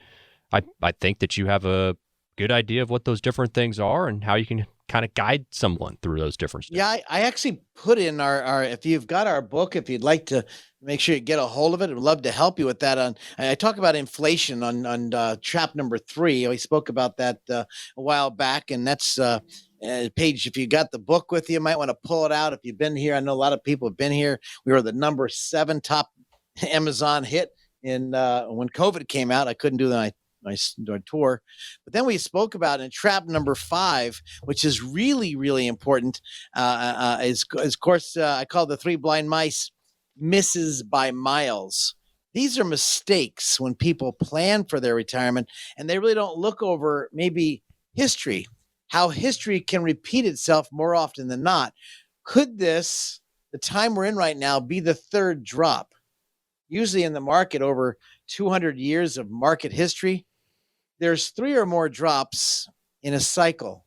I think that you have a good idea of what those different things are and how you can kind of guide someone through those different steps. Yeah, I actually put in our if you've got our book, if you'd like to make sure you get a hold of it, I'd love to help you with that. I talk about inflation on chapter number 3. We spoke about that a while back, and that's page. If you got the book with you, you might want to pull it out. If you've been here, I know a lot of people have been here. We were the number 7 top Amazon hit in when COVID came out. I couldn't do my tour, but then we spoke about in trap number 5, which is really, really important. Is of course I call the 3 blind mice misses by miles. These are mistakes when people plan for their retirement and they really don't look over maybe history, how history can repeat itself more often than not. Could this, the time we're in right now, be the 3rd drop? Usually in the market, over 200 years of market history, there's 3 or more drops in a cycle.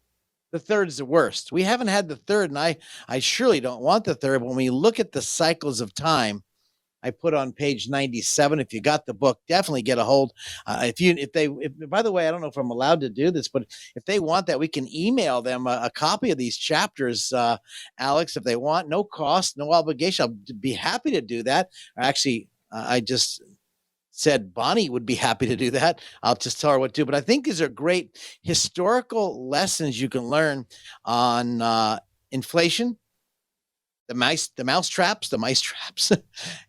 The 3rd's the worst. We haven't had the 3rd, and I surely don't want the 3rd. But when we look at the cycles of time, I put on page 97. If you got the book, definitely get a hold. By the way, I don't know if I'm allowed to do this, but if they want that, we can email them a copy of these chapters, Alex, if they want. No cost, no obligation. I'll be happy to do that. Actually, I just said Bonnie would be happy to do that. I'll just tell her what to do. But I think these are great historical lessons you can learn on inflation, the mice traps,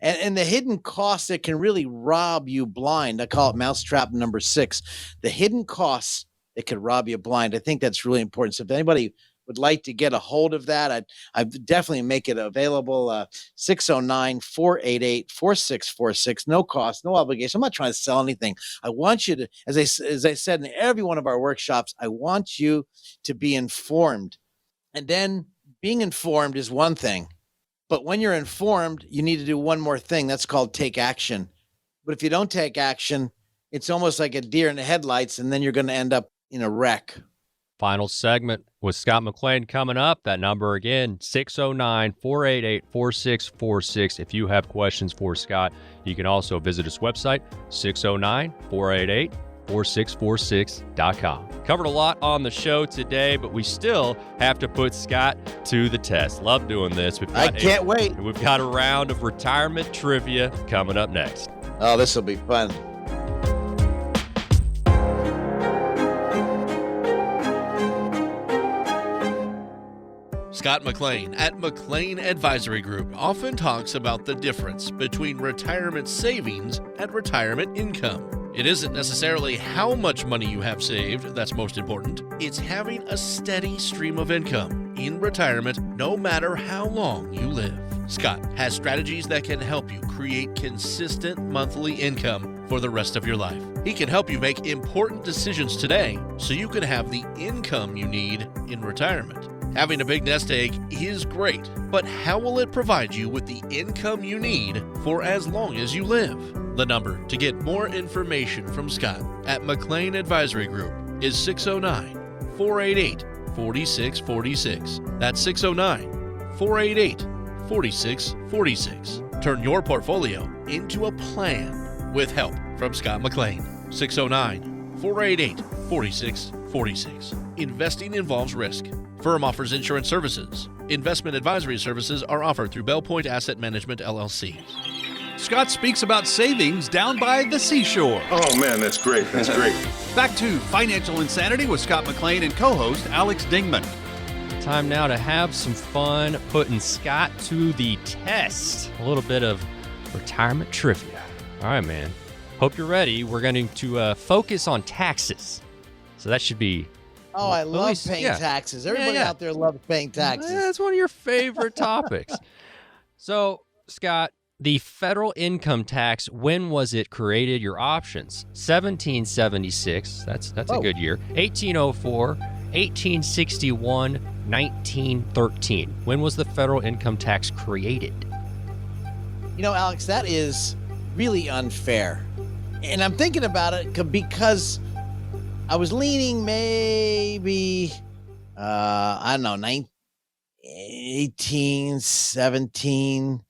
and the hidden costs that can really rob you blind. I call it mousetrap number 6, the hidden costs that could rob you blind. I think that's really important. So if anybody would like to get a hold of that, I'd definitely make it available. 609-488-4646. No cost, no obligation. I'm not trying to sell anything. I want you to, as I said in every one of our workshops, I want you to be informed. And then being informed is one thing. But when you're informed, you need to do one more thing. That's called take action. But if you don't take action, it's almost like a deer in the headlights, and then you're going to end up in a wreck. Final segment. with Scott McLean coming up. That number again, 609-488-4646. If you have questions for Scott, you can also visit his website, 609-488-4646.com. Covered a lot on the show today, but we still have to put Scott to the test. Love doing this. I can't wait. We've got a round of retirement trivia coming up next. Oh, this will be fun. Scott McLean at McLean Advisory Group often talks about the difference between retirement savings and retirement income. It isn't necessarily how much money you have saved that's most important. It's having a steady stream of income in retirement no matter how long you live. Scott has strategies that can help you create consistent monthly income for the rest of your life. He can help you make important decisions today so you can have the income you need in retirement. Having a big nest egg is great, but how will it provide you with the income you need for as long as you live? The number to get more information from Scott at McLean Advisory Group is 609-488-4646. That's 609-488-4646. Turn your portfolio into a plan with help from Scott McLean. 609-488-4646. Investing involves risk. Firm offers insurance services. Investment advisory services are offered through Bell Point Asset Management, LLC. Scott speaks about savings down by the seashore. Oh, man, that's great. That's great. Back to Financial Insanity with Scott McLean and co-host Alex Dingman. Time now to have some fun putting Scott to the test. A little bit of retirement trivia. All right, man. Hope you're ready. We're going to focus on taxes. So that should be... Oh, I love least, paying yeah. taxes. Everybody Yeah. out there loves paying taxes. That's one of your favorite topics. So, Scott, the federal income tax, when was it created? Your options: 1776, that's a good year. 1804, 1861, 1913. When was the federal income tax created? You know, Alex, that is really unfair. And I'm thinking about it because I was leaning maybe, I don't know, 1817,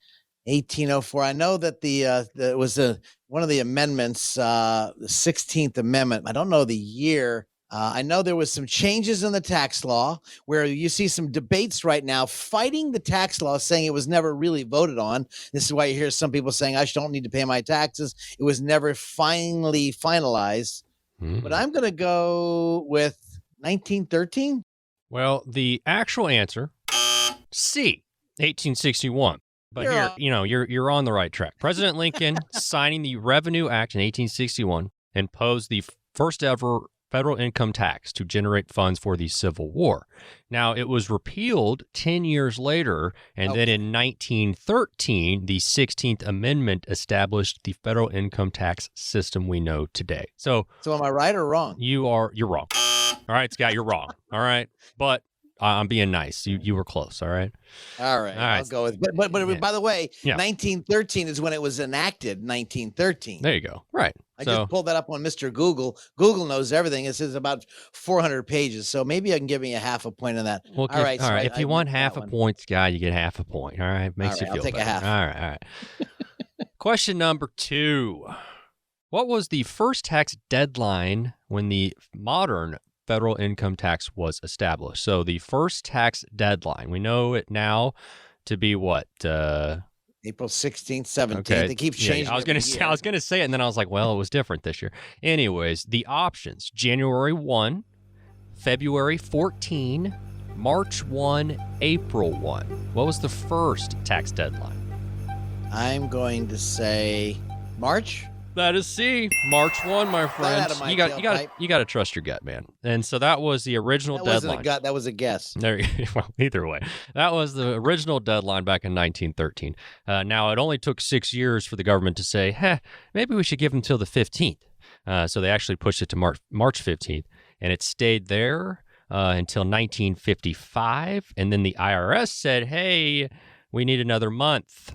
1804. I know that it was one of the amendments, the 16th Amendment. I don't know the year. I know there was some changes in the tax law where you see some debates right now fighting the tax law, saying it was never really voted on. This is why you hear some people saying, I don't need to pay my taxes. It was never finally finalized. But I'm going to go with 1913. Well, the actual answer, C, 1861. But you're on the right track. President Lincoln signing the Revenue Act in 1861 imposed the first ever federal income tax to generate funds for the Civil War. Now, it was repealed 10 years later, and then in 1913, the 16th Amendment established the federal income tax system we know today. So am I right or wrong? You're wrong. All right, Scott, you're wrong. All right, but I'm being nice. You were close. All right. All right. I'll go with. But yeah. By the way, Yeah. 1913 is when it was enacted. 1913. There you go. Right. I just pulled that up on Mr. Google. Google knows everything. It says about 400 pages. So maybe I can give you a half a point on that. All right. If you want half a point, Scott, you get half a point. All right. Makes you feel I'll take better. a half. All right. Question number 2. What was the first tax deadline when the modern federal income tax was established? So the first tax deadline, we know it now to be what? April 16th, 17th. Okay. They keep changing. I was going to say it, and then I was like, well, it was different this year. Anyways, the options: January 1, February 14, March 1, April 1. What was the first tax deadline? I'm going to say March. That is C. March 1, my friend. You got to trust your gut, man. And so that was the original deadline. Wasn't a gut, that was a guess. There, well, either way, that was the original deadline back in 1913. Now, it only took 6 years for the government to say, maybe we should give them till the 15th. So they actually pushed it to March 15th, and it stayed there until 1955. And then the IRS said, hey, we need another month.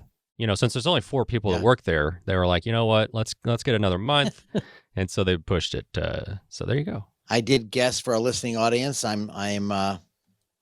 Since there's only 4 people that work there, they were like, you know what, let's get another month. And so they pushed it. So there you go. I did guess for a listening audience. I'm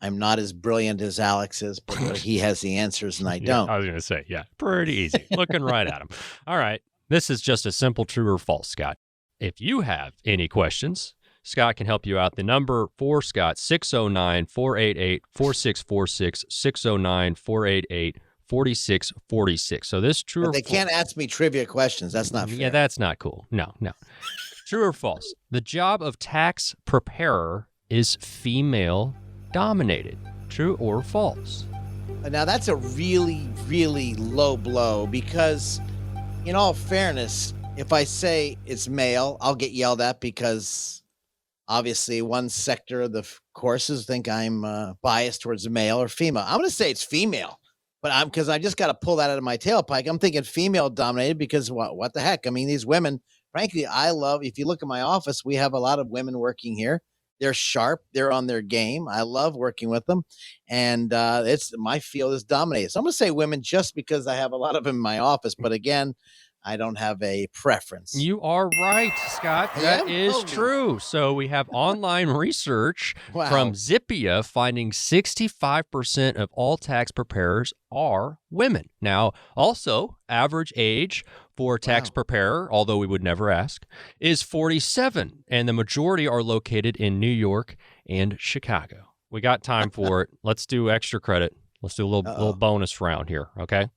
I'm not as brilliant as Alex is, but he has the answers and I don't. I was going to say, pretty easy. Looking right at him. All right. This is just a simple true or false, Scott. If you have any questions, Scott can help you out. The number for Scott, 609-488-4646, 609-488-4646. So this true but or they can't ask me trivia questions. That's not fair. Yeah, that's not cool. No. True or false? The job of tax preparer is female dominated. True or false? Now, that's a really, really low blow because, in all fairness, if I say it's male, I'll get yelled at because obviously one sector of the courses think I'm biased towards male or female. I'm going to say it's female, but because I just got to pull that out of my tailpipe. I'm thinking female dominated because what the heck? I mean, these women, frankly, I love, if you look at my office, we have a lot of women working here. They're sharp. They're on their game. I love working with them. And my field is dominated. So I'm going to say women just because I have a lot of them in my office. But again, I don't have a preference. You are right, Scott. That is true. So we have online research from Zippia finding 65% of all tax preparers are women. Now, also, average age for a tax preparer, although we would never ask, is 47, and the majority are located in New York and Chicago. We got time for it. Let's do extra credit. Let's do a little bonus round here, okay?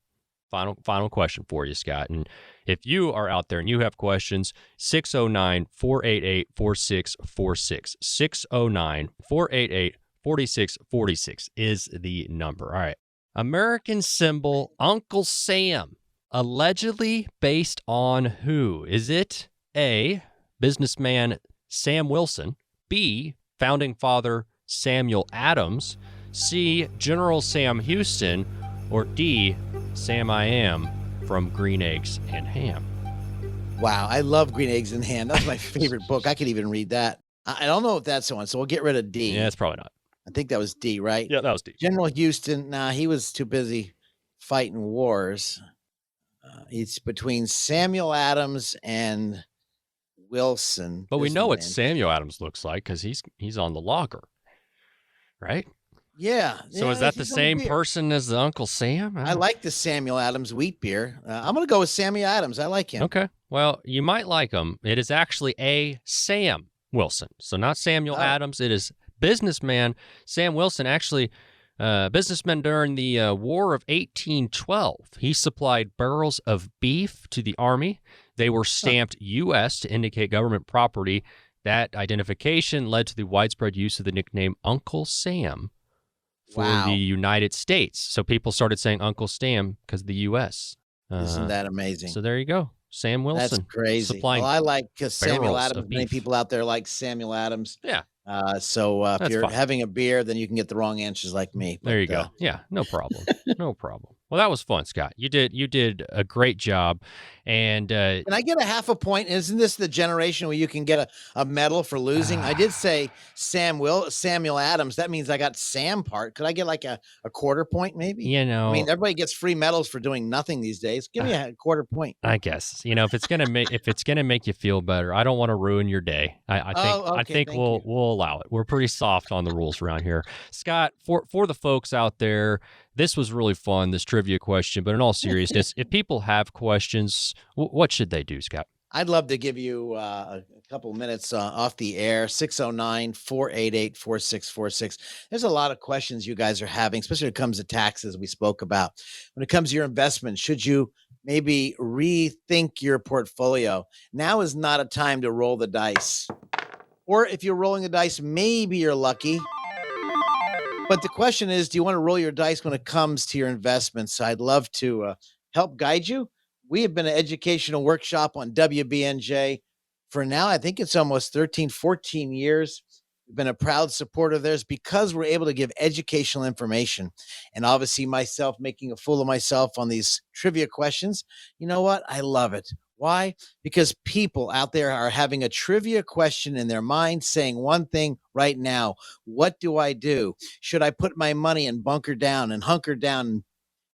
Final question for you, Scott. And if you are out there and you have questions, 609-488-4646. 609-488-4646 is the number. All right. American symbol Uncle Sam, allegedly based on who? Is it A, businessman Sam Wilson, B, founding father Samuel Adams, C, General Sam Houston, or D, Sam I Am from Green Eggs and Ham? Wow, I love Green Eggs and Ham. That's my favorite book. I could even read that. I don't know if that's the one, so we'll get rid of D. Yeah, it's probably not. I think that was D, right? Yeah, that was D. General Houston, he was too busy fighting wars. It's between Samuel Adams and Wilson. But we know what Samuel Adams looks like because he's on the logger, right? Yeah. So is that the same person as the Uncle Sam? I like the Samuel Adams wheat beer. I'm going to go with Samuel Adams. I like him. Okay. Well, you might like him. It is actually a Sam Wilson. So not Samuel Adams. It is businessman Sam Wilson. Actually, businessman during the War of 1812. He supplied barrels of beef to the Army. They were stamped U.S. to indicate government property. That identification led to the widespread use of the nickname Uncle Sam for the United States. So people started saying Uncle Sam because of the U.S. Isn't that amazing? So there you go. Sam Wilson. That's crazy. Well, I like Samuel Adams. Many people out there like Samuel Adams. Yeah. So if you're having a beer, then you can get the wrong answers like me. But, there you go. Yeah, no problem. No problem. Well, that was fun, Scott. You did a great job. And can I get a half a point? Isn't this the generation where you can get a medal for losing? I did say Samuel Adams. That means I got Sam part. Could I get like a quarter point maybe? You know, I mean, everybody gets free medals for doing nothing these days. Give me a quarter point. I guess. If it's gonna make you feel better, I don't want to ruin your day. I think we'll allow it. We're pretty soft on the rules around here. Scott, for the folks out there, this was really fun, this trivia question, but in all seriousness, if people have questions, what should they do, Scott? I'd love to give you a couple minutes off the air, 609-488-4646. There's a lot of questions you guys are having, especially when it comes to taxes we spoke about. When it comes to your investment, should you maybe rethink your portfolio? Now is not a time to roll the dice. Or if you're rolling the dice, maybe you're lucky. But the question is, do you want to roll your dice when it comes to your investments? I'd love to help guide you. We have been an educational workshop on WBNJ for now. I think it's almost 13, 14 years. We've been a proud supporter of theirs because we're able to give educational information. And obviously myself making a fool of myself on these trivia questions. You know what? I love it. Why? Because people out there are having a trivia question in their mind saying one thing right now. What do I do? Should I put my money and bunker down and hunker down and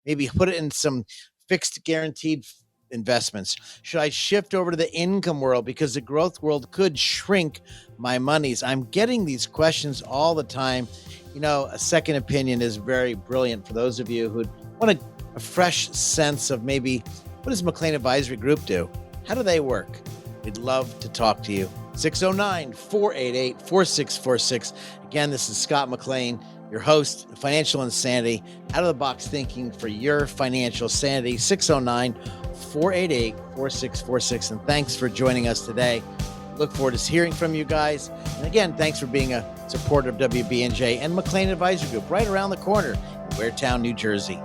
maybe put it in some fixed guaranteed investments? Should I shift over to the income world because the growth world could shrink my monies? I'm getting these questions all the time. A second opinion is very brilliant for those of you who want a fresh sense of maybe what does McLean Advisory Group do? How do they work? We'd love to talk to you. 609-488-4646. Again, this is Scott McLean, your host, Financial Insanity, out-of-the-box thinking for your financial sanity. 609-488-4646. And thanks for joining us today. Look forward to hearing from you guys. And again, thanks for being a supporter of WBNJ and McLean Advisory Group right around the corner in Waretown, New Jersey.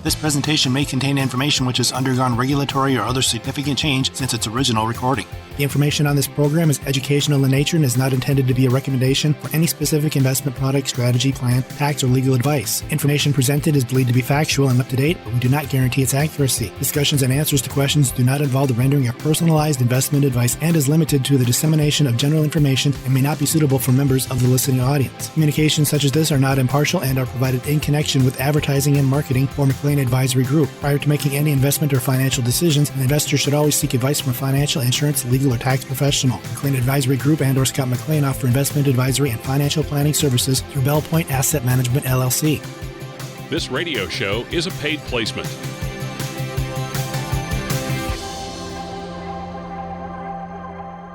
This presentation may contain information which has undergone regulatory or other significant change since its original recording. The information on this program is educational in nature and is not intended to be a recommendation for any specific investment product, strategy, plan, tax, or legal advice. Information presented is believed to be factual and up to date, but we do not guarantee its accuracy. Discussions and answers to questions do not involve the rendering of personalized investment advice and is limited to the dissemination of general information and may not be suitable for members of the listening audience. Communications such as this are not impartial and are provided in connection with advertising and marketing for McLean Advisory Group. Prior to making any investment or financial decisions, an investor should always seek advice from a financial, insurance, legal, or tax professional. McLean Advisory Group and or Scott McLean offer investment advisory and financial planning services through Bell Point Asset Management, LLC. This radio show is a paid placement.